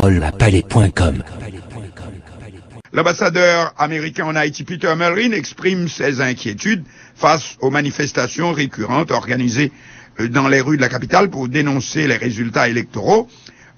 Palais.com. L'ambassadeur américain en Haïti, Peter Mulrin, exprime ses inquiétudes face aux manifestations récurrentes organisées dans les rues de la capitale pour dénoncer les résultats électoraux.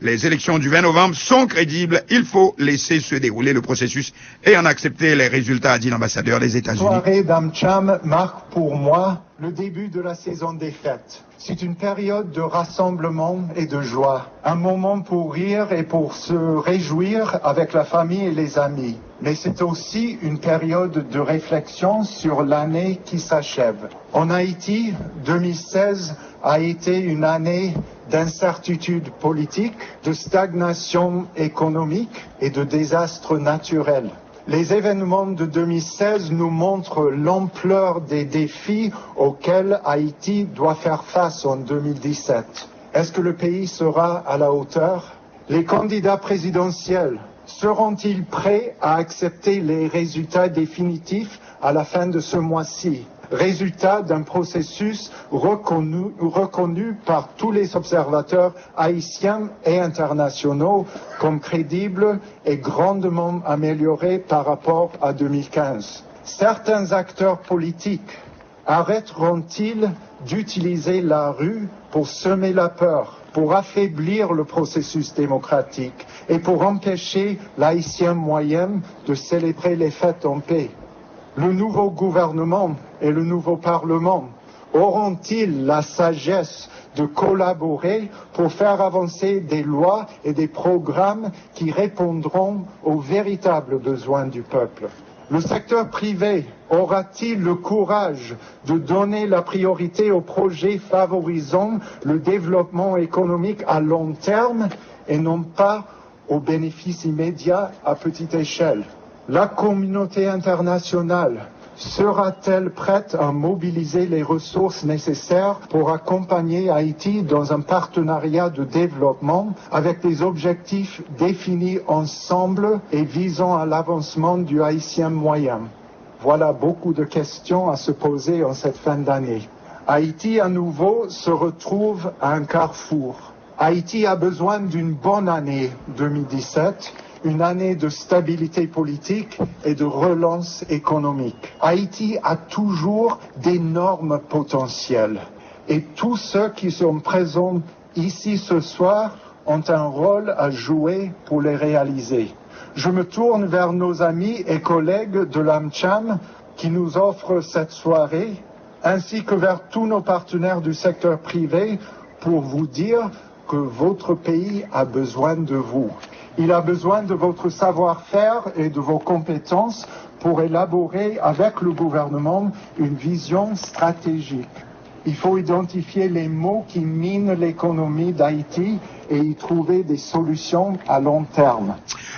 Les élections du 20 novembre sont crédibles. Il faut laisser se dérouler le processus et en accepter les résultats, a dit l'ambassadeur des États-Unis. La soirée d'AmCham marque pour moi le début de la saison des fêtes. C'est une période de rassemblement et de joie. Un moment pour rire et pour se réjouir avec la famille et les amis. Mais c'est aussi une période de réflexion sur l'année qui s'achève. En Haïti, 2016 a été une année d'incertitude politique, de stagnation économique et de désastres naturels. Les événements de 2016 nous montrent l'ampleur des défis auxquels Haïti doit faire face en 2017. Est-ce que le pays sera à la hauteur? Les candidats présidentiels seront-ils prêts à accepter les résultats définitifs à la fin de ce mois-ci? Résultat d'un processus reconnu par tous les observateurs haïtiens et internationaux comme crédible et grandement amélioré par rapport à 2015. Certains acteurs politiques arrêteront-ils d'utiliser la rue pour semer la peur, pour affaiblir le processus démocratique et pour empêcher l'haïtien moyen de célébrer les fêtes en paix? Le nouveau gouvernement et le nouveau Parlement auront-ils la sagesse de collaborer pour faire avancer des lois et des programmes qui répondront aux véritables besoins du peuple? Le secteur privé aura-t-il le courage de donner la priorité aux projets favorisant le développement économique à long terme et non pas aux bénéfices immédiats à petite échelle? La communauté internationale sera-t-elle prête à mobiliser les ressources nécessaires pour accompagner Haïti dans un partenariat de développement avec des objectifs définis ensemble et visant à l'avancement du haïtien moyen? Voilà beaucoup de questions à se poser en cette fin d'année. Haïti à nouveau se retrouve à un carrefour. Haïti a besoin d'une bonne année 2017. Une année de stabilité politique et de relance économique. Haïti a toujours d'énormes potentiels et tous ceux qui sont présents ici ce soir ont un rôle à jouer pour les réaliser. Je me tourne vers nos amis et collègues de l'AmCham qui nous offrent cette soirée, ainsi que vers tous nos partenaires du secteur privé pour vous dire que votre pays a besoin de vous. Il a besoin de votre savoir-faire et de vos compétences pour élaborer avec le gouvernement une vision stratégique. Il faut identifier les maux qui minent l'économie d'Haïti et y trouver des solutions à long terme.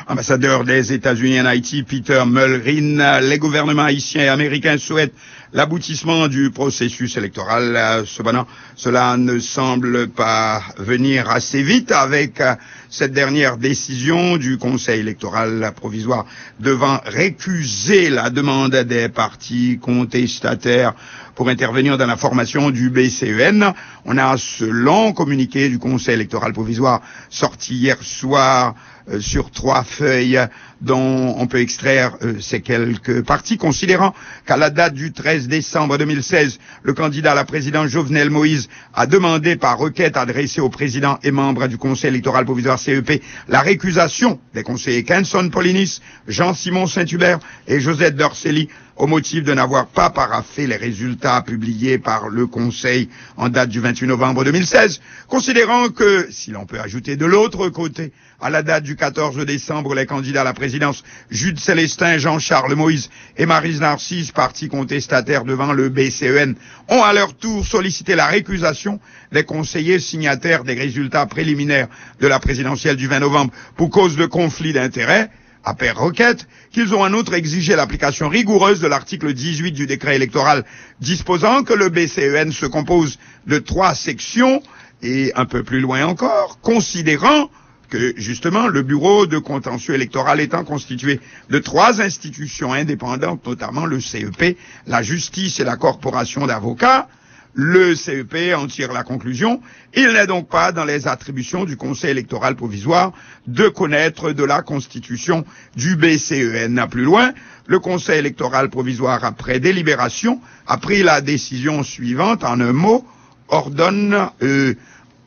Ambassadeur des États-Unis en Haïti, Peter Mulrin, les gouvernements haïtiens et américains souhaitent l'aboutissement du processus électoral. Cependant, cela ne semble pas venir assez vite avec cette dernière décision du Conseil électoral provisoire devant récuser la demande des partis contestataires pour intervenir dans la formation du BCEN. On a ce long communiqué du Conseil électoral provisoire sorti hier soir sur 3 feuilles dont on peut extraire ces quelques parties, considérant qu'à la date du 13 décembre 2016, le candidat à la présidence Jovenel Moïse a demandé par requête adressée au président et membres du Conseil électoral provisoire CEP la récusation des conseillers Kenson Polinis, Jean-Simon Saint-Hubert et Josette Dorcelli au motif de n'avoir pas paraphé les résultats publiés par le Conseil en date du 28 novembre 2016, considérant que, si l'on peut ajouter de l'autre côté, à la date du 14 décembre, les candidats à la présidence Jude Célestin, Jean-Charles Moïse et Maryse Narcisse, partis contestataires devant le BCEN, ont à leur tour sollicité la récusation des conseillers signataires des résultats préliminaires de la présidentielle du 20 novembre pour cause de conflit d'intérêts, après requête, qu'ils ont en outre exigé l'application rigoureuse de l'article 18 du décret électoral disposant que le BCEN se compose de 3 sections et un peu plus loin encore, considérant que, justement, le bureau de contentieux électoral étant constitué de 3 institutions indépendantes, notamment le CEP, la justice et la corporation d'avocats, Le CEP en tire la conclusion. Il n'est donc pas dans les attributions du Conseil électoral provisoire de connaître de la constitution du BCEN. Plus loin, le Conseil électoral provisoire, après délibération, a pris la décision suivante, en un mot,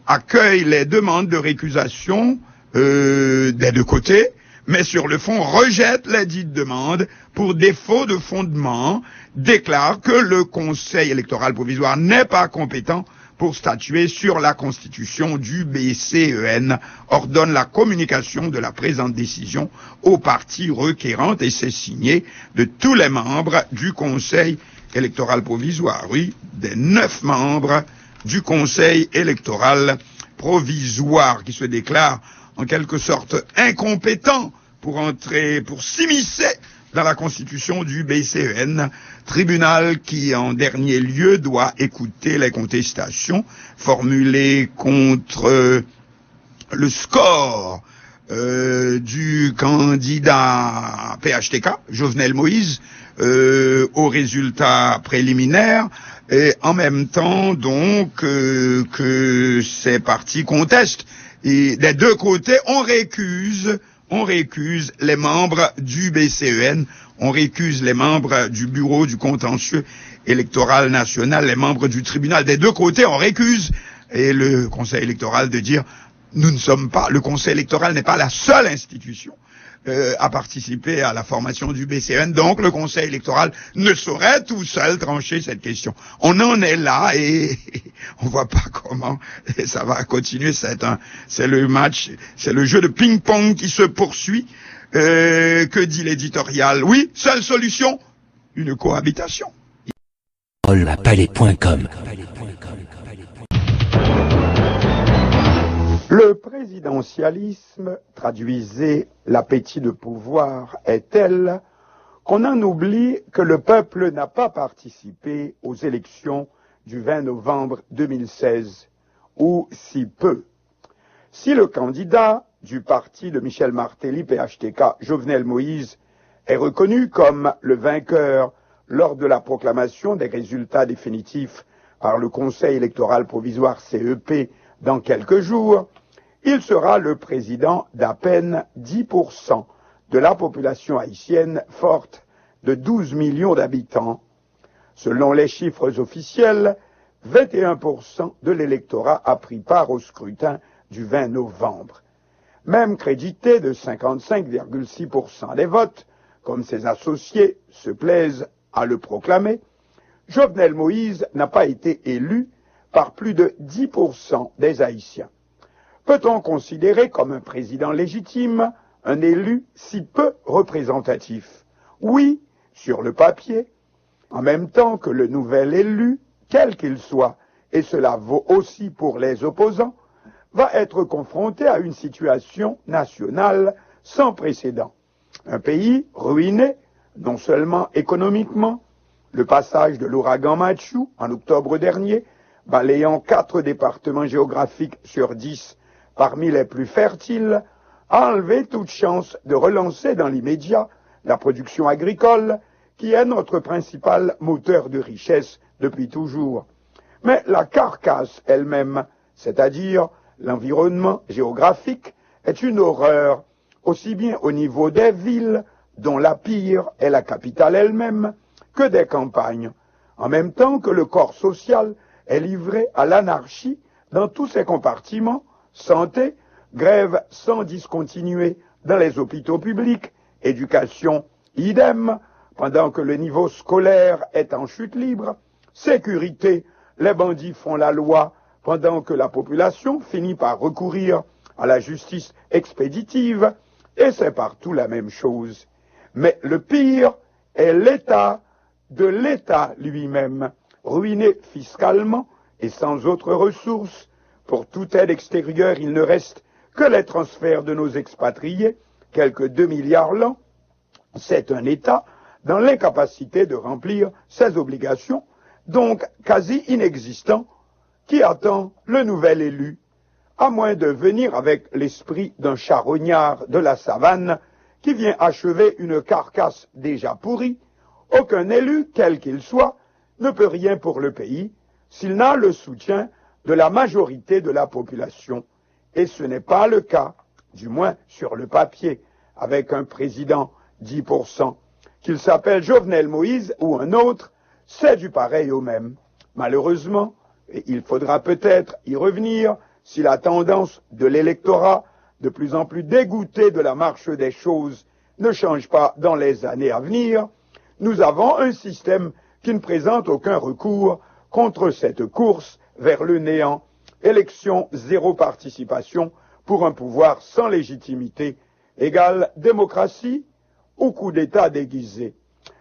accueille les demandes de récusation des deux côtés, mais sur le fond rejette les dites demandes pour défaut de fondement, déclare que le Conseil électoral provisoire n'est pas compétent pour statuer sur la constitution du BCEN, ordonne la communication de la présente décision aux parties requérantes, et c'est signé de tous les membres du Conseil électoral provisoire, oui, des 9 membres du Conseil électoral provisoire, qui se déclarent en quelque sorte incompétents pour s'immiscer dans la constitution du BCEN, tribunal qui, en dernier lieu, doit écouter les contestations formulées contre le score du candidat PHTK, Jovenel Moïse, aux résultats préliminaires, et en même temps donc que ces partis contestent. Et des deux côtés, on récuse les membres du BCEN, on récuse les membres du bureau du contentieux électoral national, les membres du tribunal. Des deux côtés, on récuse, et le Conseil électoral de dire le Conseil électoral n'est pas la seule institution à participer à la formation du BCEN, donc le Conseil électoral ne saurait tout seul trancher cette question. On en est là et on voit pas comment ça va continuer. C'est le match, c'est le jeu de ping-pong qui se poursuit. Que dit l'éditorial? Oui, seule solution, une cohabitation. Palais.com. Le présidentialisme, traduisez l'appétit de pouvoir, est tel qu'on en oublie que le peuple n'a pas participé aux élections du 20 novembre 2016, ou si peu. Si le candidat du parti de Michel Martelly, PHTK, Jovenel Moïse, est reconnu comme le vainqueur lors de la proclamation des résultats définitifs par le Conseil électoral provisoire CEP dans quelques jours, il sera le président d'à peine 10% de la population haïtienne forte de 12 millions d'habitants. Selon les chiffres officiels, 21% de l'électorat a pris part au scrutin du 20 novembre. Même crédité de 55,6% des votes, comme ses associés se plaisent à le proclamer, Jovenel Moïse n'a pas été élu par plus de 10% des Haïtiens. Peut-on considérer comme un président légitime un élu si peu représentatif? Oui, sur le papier, en même temps que le nouvel élu, quel qu'il soit, et cela vaut aussi pour les opposants, va être confronté à une situation nationale sans précédent. Un pays ruiné, non seulement économiquement, le passage de l'ouragan Matthew en octobre dernier, balayant 4 départements géographiques sur 10 parmi les plus fertiles, a enlevé toute chance de relancer dans l'immédiat la production agricole, qui est notre principal moteur de richesse depuis toujours. Mais la carcasse elle-même, c'est-à-dire l'environnement géographique, est une horreur, aussi bien au niveau des villes, dont la pire est la capitale elle-même, que des campagnes, en même temps que le corps social est livré à l'anarchie dans tous ses compartiments, santé, grève sans discontinuer dans les hôpitaux publics, éducation, idem, pendant que le niveau scolaire est en chute libre, sécurité, les bandits font la loi, pendant que la population finit par recourir à la justice expéditive, et c'est partout la même chose. Mais le pire est l'état de l'État lui-même, ruiné fiscalement et sans autres ressources. Pour toute aide extérieure, il ne reste que les transferts de nos expatriés, quelques 2 milliards l'an. C'est un État dans l'incapacité de remplir ses obligations, donc quasi inexistant, qui attend le nouvel élu, à moins de venir avec l'esprit d'un charognard de la savane qui vient achever une carcasse déjà pourrie. Aucun élu, quel qu'il soit, ne peut rien pour le pays, s'il n'a le soutien de la majorité de la population. Et ce n'est pas le cas, du moins sur le papier, avec un président 10%. Qu'il s'appelle Jovenel Moïse ou un autre, c'est du pareil au même. Malheureusement, et il faudra peut-être y revenir, si la tendance de l'électorat, de plus en plus dégoûté de la marche des choses, ne change pas dans les années à venir, nous avons un système qui ne présente aucun recours contre cette course vers le néant. Élection, zéro participation pour un pouvoir sans légitimité, égale démocratie ou coup d'État déguisé.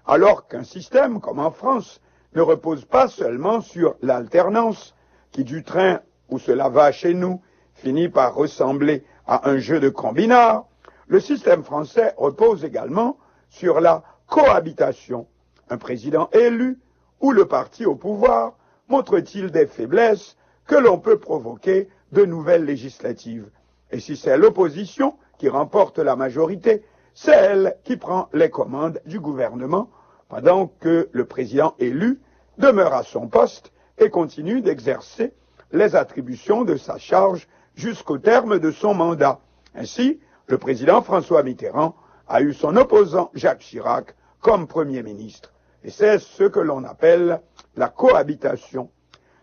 Alors qu'un système, comme en France, ne repose pas seulement sur l'alternance, qui du train où cela va chez nous finit par ressembler à un jeu de combinard, le système français repose également sur la cohabitation. Un président élu ou le parti au pouvoir montre-t-il des faiblesses que l'on peut provoquer de nouvelles législatives. Et si c'est l'opposition qui remporte la majorité, c'est elle qui prend les commandes du gouvernement, pendant que le président élu demeure à son poste et continue d'exercer les attributions de sa charge jusqu'au terme de son mandat. Ainsi, le président François Mitterrand a eu son opposant Jacques Chirac comme Premier ministre. Et c'est ce que l'on appelle la cohabitation.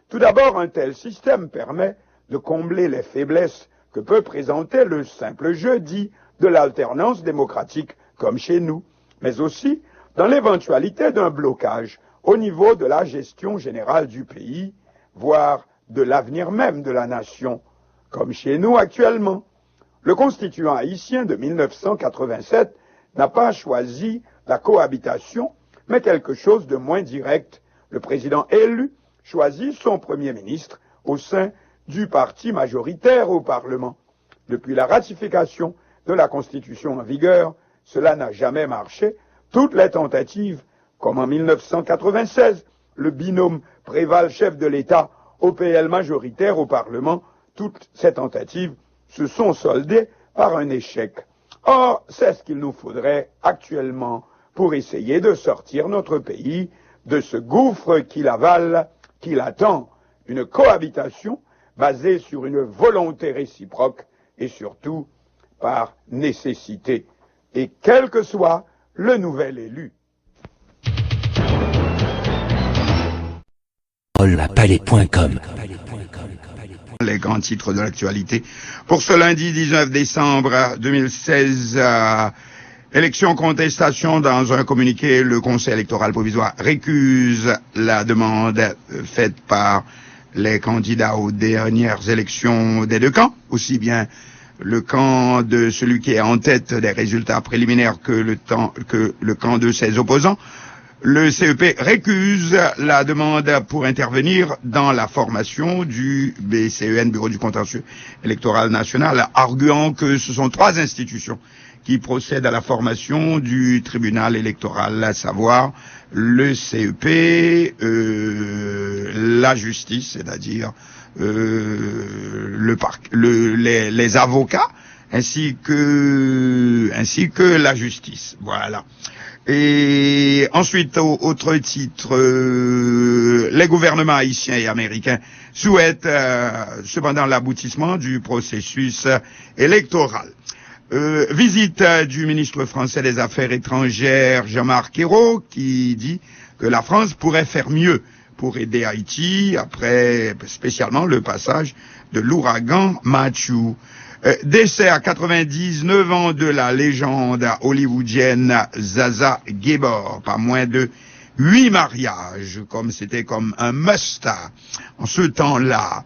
Tout d'abord, un tel système permet de combler les faiblesses que peut présenter le simple jeu dit de l'alternance démocratique, comme chez nous, mais aussi dans l'éventualité d'un blocage au niveau de la gestion générale du pays, voire de l'avenir même de la nation, comme chez nous actuellement. Le constituant haïtien de 1987 n'a pas choisi la cohabitation, mais quelque chose de moins direct. Le président élu choisit son Premier ministre au sein du parti majoritaire au Parlement. Depuis la ratification de la Constitution en vigueur, cela n'a jamais marché. Toutes les tentatives, comme en 1996, le binôme Préval-chef de l'État au PL majoritaire au Parlement, toutes ces tentatives se sont soldées par un échec. Or, c'est ce qu'il nous faudrait actuellement pour essayer de sortir notre pays de ce gouffre qui l'avale, qui l'attend, une cohabitation basée sur une volonté réciproque et surtout par nécessité, et quel que soit le nouvel élu. Palais.com. Les grands titres de l'actualité. Pour ce lundi 19 décembre 2016, élection contestation. Dans un communiqué, le Conseil électoral provisoire récuse la demande faite par les candidats aux dernières élections des deux camps, aussi bien le camp de celui qui est en tête des résultats préliminaires que le camp de ses opposants. Le CEP récuse la demande pour intervenir dans la formation du BCEN, Bureau du contentieux électoral national, arguant que ce sont trois institutions qui procèdent à la formation du tribunal électoral, à savoir le CEP, la justice, c'est-à-dire les avocats, ainsi que la justice. Voilà. Et ensuite, autre titre, les gouvernements haïtiens et américains souhaitent cependant l'aboutissement du processus électoral. Visite du ministre français des Affaires étrangères Jean-Marc Ayrault, qui dit que la France pourrait faire mieux pour aider Haïti après spécialement le passage de l'ouragan Matthew. Décès à 99 ans de la légende hollywoodienne Zaza Gabor, pas moins de 8 mariages, c'était comme un must en ce temps-là.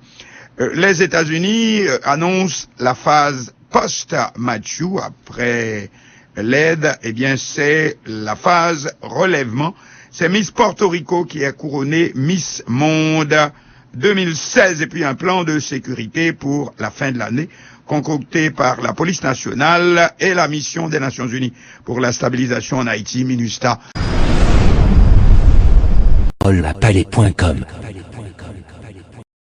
Les États-Unis annoncent la phase post-Matthew après l'aide, c'est la phase relèvement. C'est Miss Porto Rico qui est couronnée Miss Monde 2016 et puis un plan de sécurité pour la fin de l'année concocté par la police nationale et la mission des Nations Unies pour la stabilisation en Haïti, MINUSTA. Palais.com.